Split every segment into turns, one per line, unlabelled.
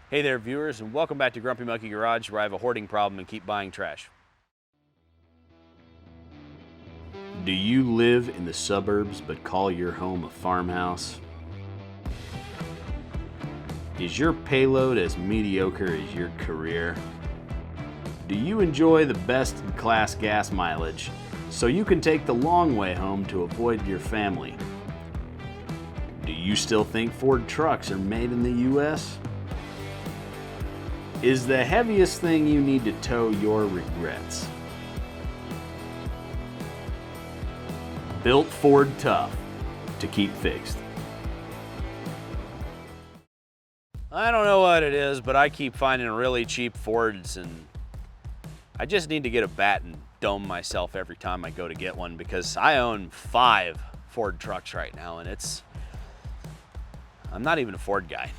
Hey there viewers, and welcome back to Grumpy Monkey Garage, where I have a hoarding problem and keep buying trash. Do you live in the suburbs but call your home a farmhouse? Is your payload as mediocre as your career? Do you enjoy the best in class gas mileage so you can take the long way home to avoid your family? Do you still think Ford trucks are made in the US? Is the heaviest thing you need to tow your regrets? Built Ford tough to keep fixed. I don't know what it is, but I keep finding really cheap Fords, and I just need to get a bat and dome myself every time I go to get one, because I own 5 Ford trucks right now, and I'm not even a Ford guy.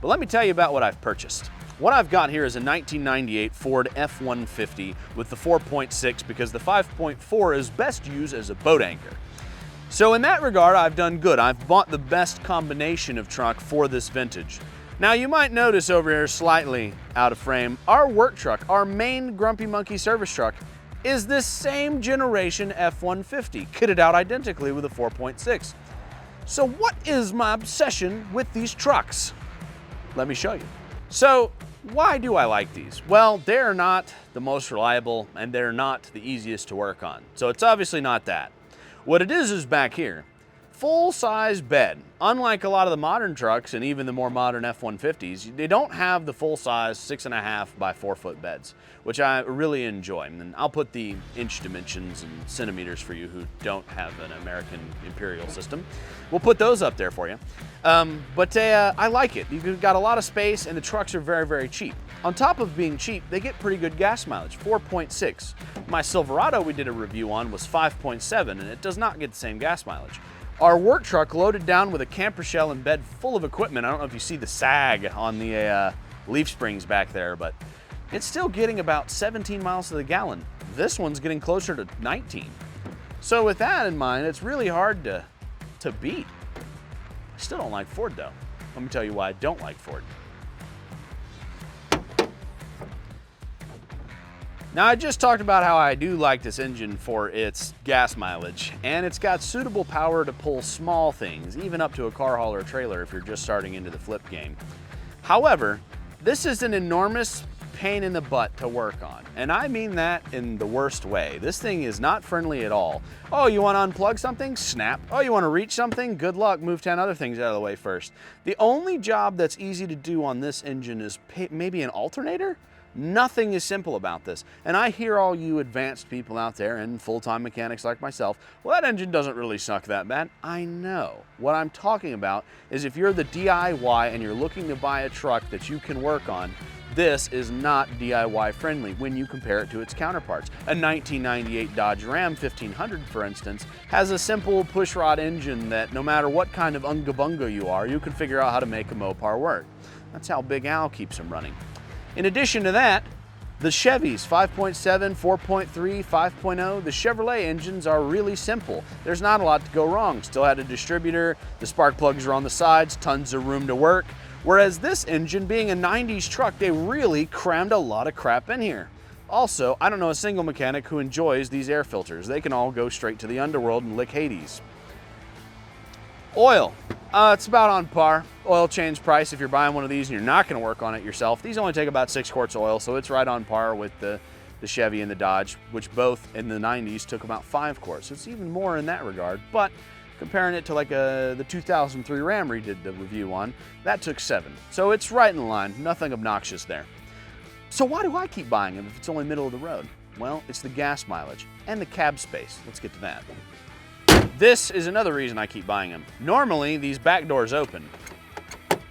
But let me tell you about what I've purchased. What I've got here is a 1998 Ford F-150 with the 4.6 because the 5.4 is best used as a boat anchor. So in that regard, I've done good. I've bought the best combination of truck for this vintage. Now you might notice over here, slightly out of frame, our work truck, our main Grumpy Monkey service truck, is this same generation F-150, kitted out identically with a 4.6. So what is my obsession with these trucks? Let me show you. So why do I like these? Well, they're not the most reliable and they're not the easiest to work on. So it's obviously not that. What it is back here, full-size bed. Unlike a lot of the modern trucks and even the more modern F-150s, they don't have the full-size 6.5 by 4 foot beds, which I really enjoy. And I'll put the inch dimensions and centimeters for you who don't have an American imperial system. We'll put those up there for you. I like it. You've got a lot of space and the trucks are very, very cheap. On top of being cheap, they get pretty good gas mileage, 4.6. My Silverado we did a review on was 5.7, and it does not get the same gas mileage. Our work truck loaded down with a camper shell and bed full of equipment. I don't know if you see the sag on the leaf springs back there, but it's still getting about 17 miles to the gallon. This one's getting closer to 19. So with that in mind, it's really hard to beat. I still don't like Ford though. Let me tell you why I don't like Ford. Now, I just talked about how I do like this engine for its gas mileage, and it's got suitable power to pull small things, even up to a car haul or trailer if you're just starting into the flip game. However, this is an enormous pain in the butt to work on, and I mean that in the worst way. This thing is not friendly at all. Oh, you want to unplug something? Snap. Oh, you want to reach something? Good luck. Move 10 other things out of the way first. The only job that's easy to do on this engine is maybe an alternator? Nothing is simple about this. And I hear all you advanced people out there and full-time mechanics like myself, well, that engine doesn't really suck that bad. I know. What I'm talking about is if you're the DIY and you're looking to buy a truck that you can work on, this is not DIY friendly when you compare it to its counterparts. A 1998 Dodge Ram 1500, for instance, has a simple pushrod engine that no matter what kind of unga bunga you are, you can figure out how to make a Mopar work. That's how Big Al keeps them running. In addition to that, the Chevys 5.7, 4.3, 5.0, the Chevrolet engines are really simple. There's not a lot to go wrong. Still had a distributor, the spark plugs are on the sides, tons of room to work. Whereas this engine, being a 90s truck, they really crammed a lot of crap in here. Also, I don't know a single mechanic who enjoys these air filters. They can all go straight to the underworld and lick Hades. Oil. It's about on par. Oil change price if you're buying one of these and you're not going to work on it yourself. These only take about 6 quarts of oil, so it's right on par with the Chevy and the Dodge, which both in the 90s took about 5 quarts. So it's even more in that regard. But comparing it to like the 2003 Ram we did the review on, that took 7. So it's right in line. Nothing obnoxious there. So why do I keep buying them if it's only middle of the road? Well, it's the gas mileage and the cab space. Let's get to that. This is another reason I keep buying them. Normally, these back doors open.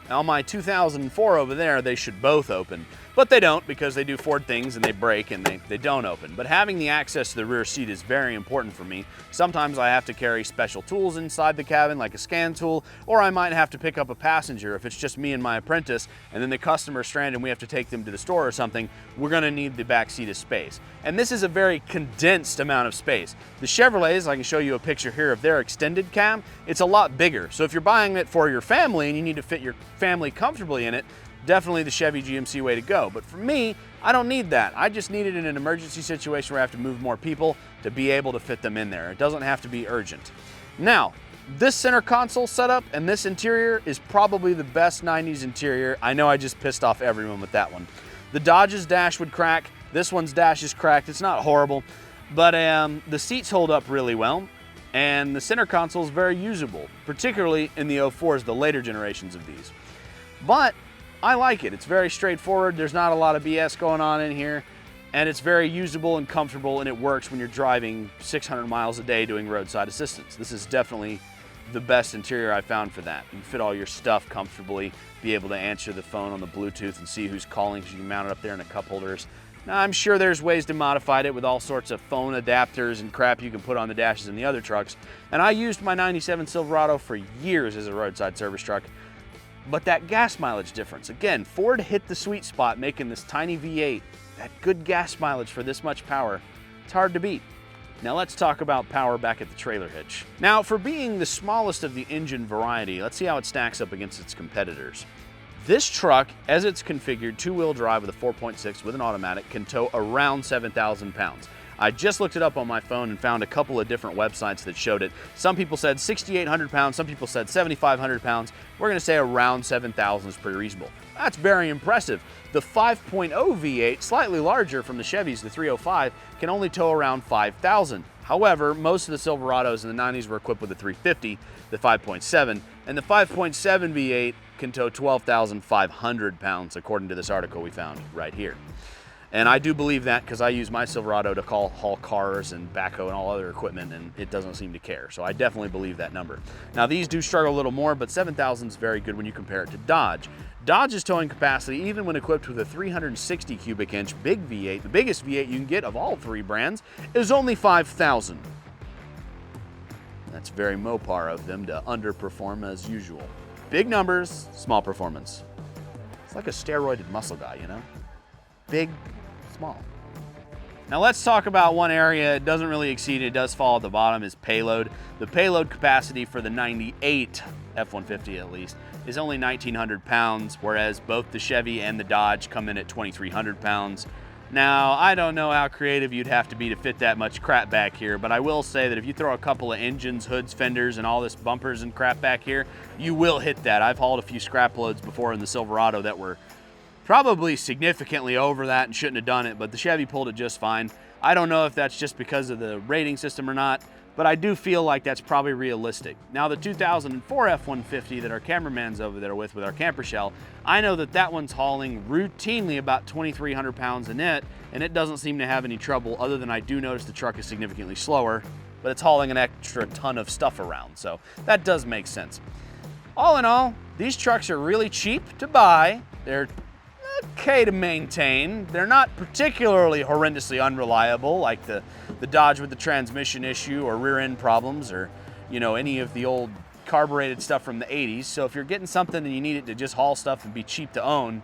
On my 2004 over there, they should both open. But they don't, because they do Ford things and they break and they don't open. But having the access to the rear seat is very important for me. Sometimes I have to carry special tools inside the cabin, like a scan tool, or I might have to pick up a passenger if it's just me and my apprentice, and then the customer's stranded and we have to take them to the store or something. We're gonna need the back seat as space. And this is a very condensed amount of space. The Chevrolets, I can show you a picture here of their extended cab, it's a lot bigger. So if you're buying it for your family and you need to fit your family comfortably in it, definitely the Chevy GMC way to go. But for me, I don't need that. I just need it in an emergency situation where I have to move more people to be able to fit them in there. It doesn't have to be urgent. Now, this center console setup and this interior is probably the best 90s interior. I know I just pissed off everyone with that one. The Dodge's dash would crack. This one's dash is cracked. It's not horrible, but the seats hold up really well. And the center console is very usable, particularly in the 04s, the later generations of these. But I like it. It's very straightforward. There's not a lot of BS going on in here. And it's very usable and comfortable, and it works when you're driving 600 miles a day doing roadside assistance. This is definitely the best interior I found for that. You can fit all your stuff comfortably, be able to answer the phone on the Bluetooth and see who's calling because you can mount it up there in the cup holders. Now, I'm sure there's ways to modify it with all sorts of phone adapters and crap you can put on the dashes in the other trucks. And I used my 97 Silverado for years as a roadside service truck. But that gas mileage difference, again, Ford hit the sweet spot making this tiny V8, that good gas mileage for this much power. It's hard to beat. Now let's talk about power back at the trailer hitch. Now, for being the smallest of the engine variety, let's see how it stacks up against its competitors. This truck, as it's configured, two-wheel drive with a 4.6 with an automatic, can tow around 7,000 pounds. I just looked it up on my phone and found a couple of different websites that showed it. Some people said 6,800 pounds, some people said 7,500 pounds. We're gonna say around 7,000 is pretty reasonable. That's very impressive. The 5.0 V8, slightly larger from the Chevys, the 305, can only tow around 5,000. However, most of the Silverados in the 90s were equipped with the 350, the 5.7, and the 5.7 V8 can tow 12,500 pounds, according to this article we found right here. And I do believe that because I use my Silverado to haul cars and backhoe and all other equipment, and it doesn't seem to care. So I definitely believe that number. Now, these do struggle a little more, but 7,000 is very good when you compare it to Dodge. Dodge's towing capacity, even when equipped with a 360 cubic inch big V8, the biggest V8 you can get of all three brands, is only 5,000. That's very Mopar of them to underperform as usual. Big numbers, small performance. It's like a steroided muscle guy, you know? Big, small. Now let's talk about one area it doesn't really exceed, it does fall at the bottom, is payload. The payload capacity for the 98 F-150 at least is only 1,900 pounds, whereas both the Chevy and the Dodge come in at 2,300 pounds. Now, I don't know how creative you'd have to be to fit that much crap back here, but I will say that if you throw a couple of engines, hoods, fenders, and all this bumpers and crap back here, you will hit that. I've hauled a few scrap loads before in the Silverado that were probably significantly over that and shouldn't have done it, but the Chevy pulled it just fine. I don't know if that's just because of the rating system or not, but I do feel like that's probably realistic. Now, the 2004 F-150 that our cameraman's over there with our camper shell, I know that that one's hauling routinely about 2,300 pounds in it, and it doesn't seem to have any trouble, other than I do notice the truck is significantly slower, but it's hauling an extra ton of stuff around, so that does make sense. All in all, these trucks are really cheap to buy. They're okay to maintain. They're not particularly horrendously unreliable, like the Dodge with the transmission issue or rear end problems, or you know, any of the old carbureted stuff from the 80s. So if you're getting something and you need it to just haul stuff and be cheap to own,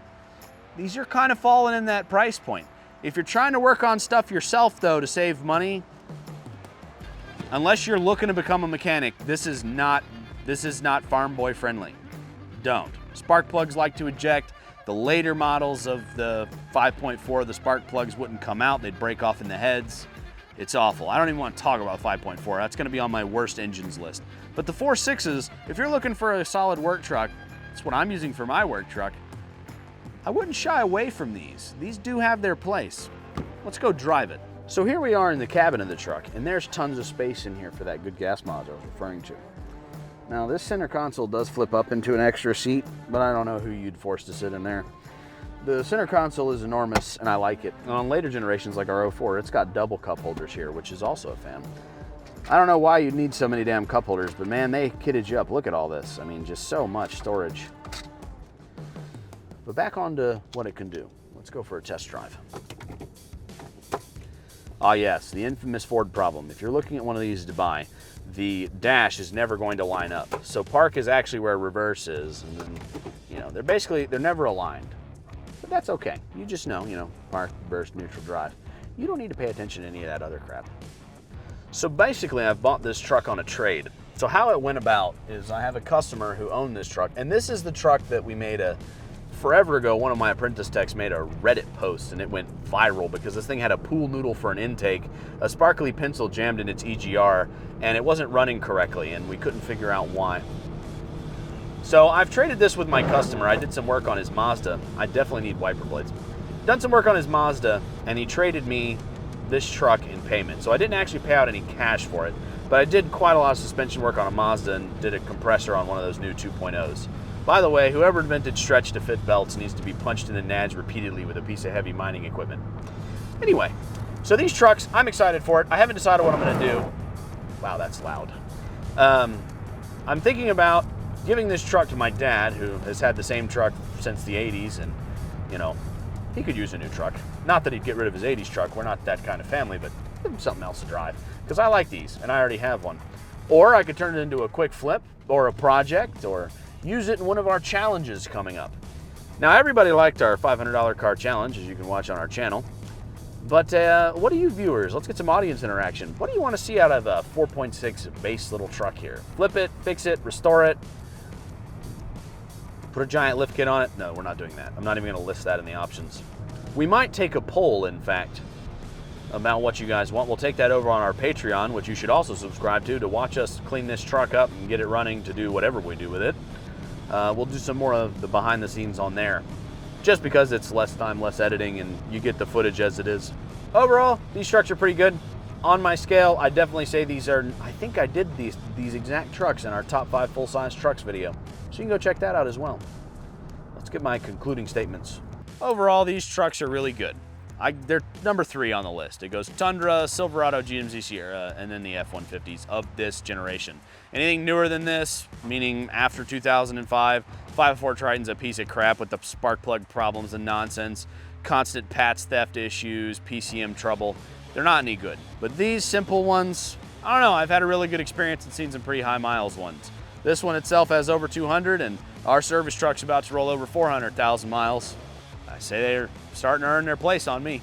these are kind of falling in that price point. If you're trying to work on stuff yourself though to save money, unless you're looking to become a mechanic, this is not farm boy friendly. Don't. Spark plugs like to eject. The later models of the 5.4, the spark plugs wouldn't come out. They'd break off in the heads. It's awful. I don't even want to talk about 5.4. That's going to be on my worst engines list. But the 4.6s, if you're looking for a solid work truck, that's what I'm using for my work truck, I wouldn't shy away from these. These do have their place. Let's go drive it. So here we are in the cabin of the truck, and there's tons of space in here for that good gas mileage I was referring to. Now, this center console does flip up into an extra seat, but I don't know who you'd force to sit in there. The center console is enormous, and I like it. And on later generations like our 04, it's got double cup holders here, which is also a fan. I don't know why you'd need so many damn cup holders, but man, they kitted you up. Look at all this. I mean, just so much storage. But back on to what it can do. Let's go for a test drive. Ah yes, the infamous Ford problem. If you're looking at one of these to buy, the dash is never going to line up. So park is actually where reverse is, and then, you know, they're never aligned. But that's okay. You just know, you know, park, reverse, neutral, drive. You don't need to pay attention to any of that other crap. So basically, I've bought this truck on a trade. So how it went about is I have a customer who owned this truck, and this is the truck that we made a forever ago, one of my apprentice techs made a Reddit post and it went viral because this thing had a pool noodle for an intake, a sparkly pencil jammed in its EGR, and it wasn't running correctly, and we couldn't figure out why. So I've traded this with my customer. I did some work on his Mazda. I definitely need wiper blades. Done some work on his Mazda, and he traded me this truck in payment. So I didn't actually pay out any cash for it, but I did quite a lot of suspension work on a Mazda and did a compressor on one of those new 2.0s. By the way, whoever invented stretch to fit belts needs to be punched in the nads repeatedly with a piece of heavy mining equipment. Anyway, so these trucks, I'm excited for it. I haven't decided what I'm gonna do. Wow, that's loud. I'm thinking about giving this truck to my dad, who has had the same truck since the 80s, and you know, he could use a new truck. Not that he'd get rid of his 80s truck, we're not that kind of family, but give him something else to drive, because I like these, and I already have one. Or I could turn it into a quick flip, or a project, or use it in one of our challenges coming up. Now, everybody liked our $500 car challenge, as you can watch on our channel. But what do you viewers, let's get some audience interaction. What do you want to see out of a 4.6 base little truck here? Flip it, fix it, restore it, put a giant lift kit on it? No, we're not doing that. I'm not even going to list that in the options. We might take a poll, in fact, about what you guys want. We'll take that over on our Patreon, which you should also subscribe to watch us clean this truck up and get it running to do whatever we do with it. We'll do some more of the behind the scenes on there, just because it's less time, less editing, and you get the footage as it is. Overall, these trucks are pretty good. On my scale, I definitely say these are, I think I did these exact trucks in our top 5 full-size trucks video. So you can go check that out as well. Let's get my concluding statements. Overall, these trucks are really good. They're number 3 on the list. It goes Tundra, Silverado, GMC Sierra, and then the F-150s of this generation. Anything newer than this, meaning after 2005, 5.4 Triton's a piece of crap with the spark plug problems and nonsense, constant PATS theft issues, PCM trouble. They're not any good. But these simple ones, I don't know, I've had a really good experience and seen some pretty high miles ones. This one itself has over 200, and our service truck's about to roll over 400,000 miles. I say they're starting to earn their place on me.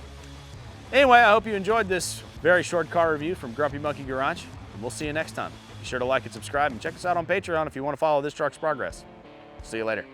Anyway, I hope you enjoyed this very short car review from Grumpy Monkey Garage, and we'll see you next time. Be sure to like and subscribe, and check us out on Patreon if you want to follow this truck's progress. See you later.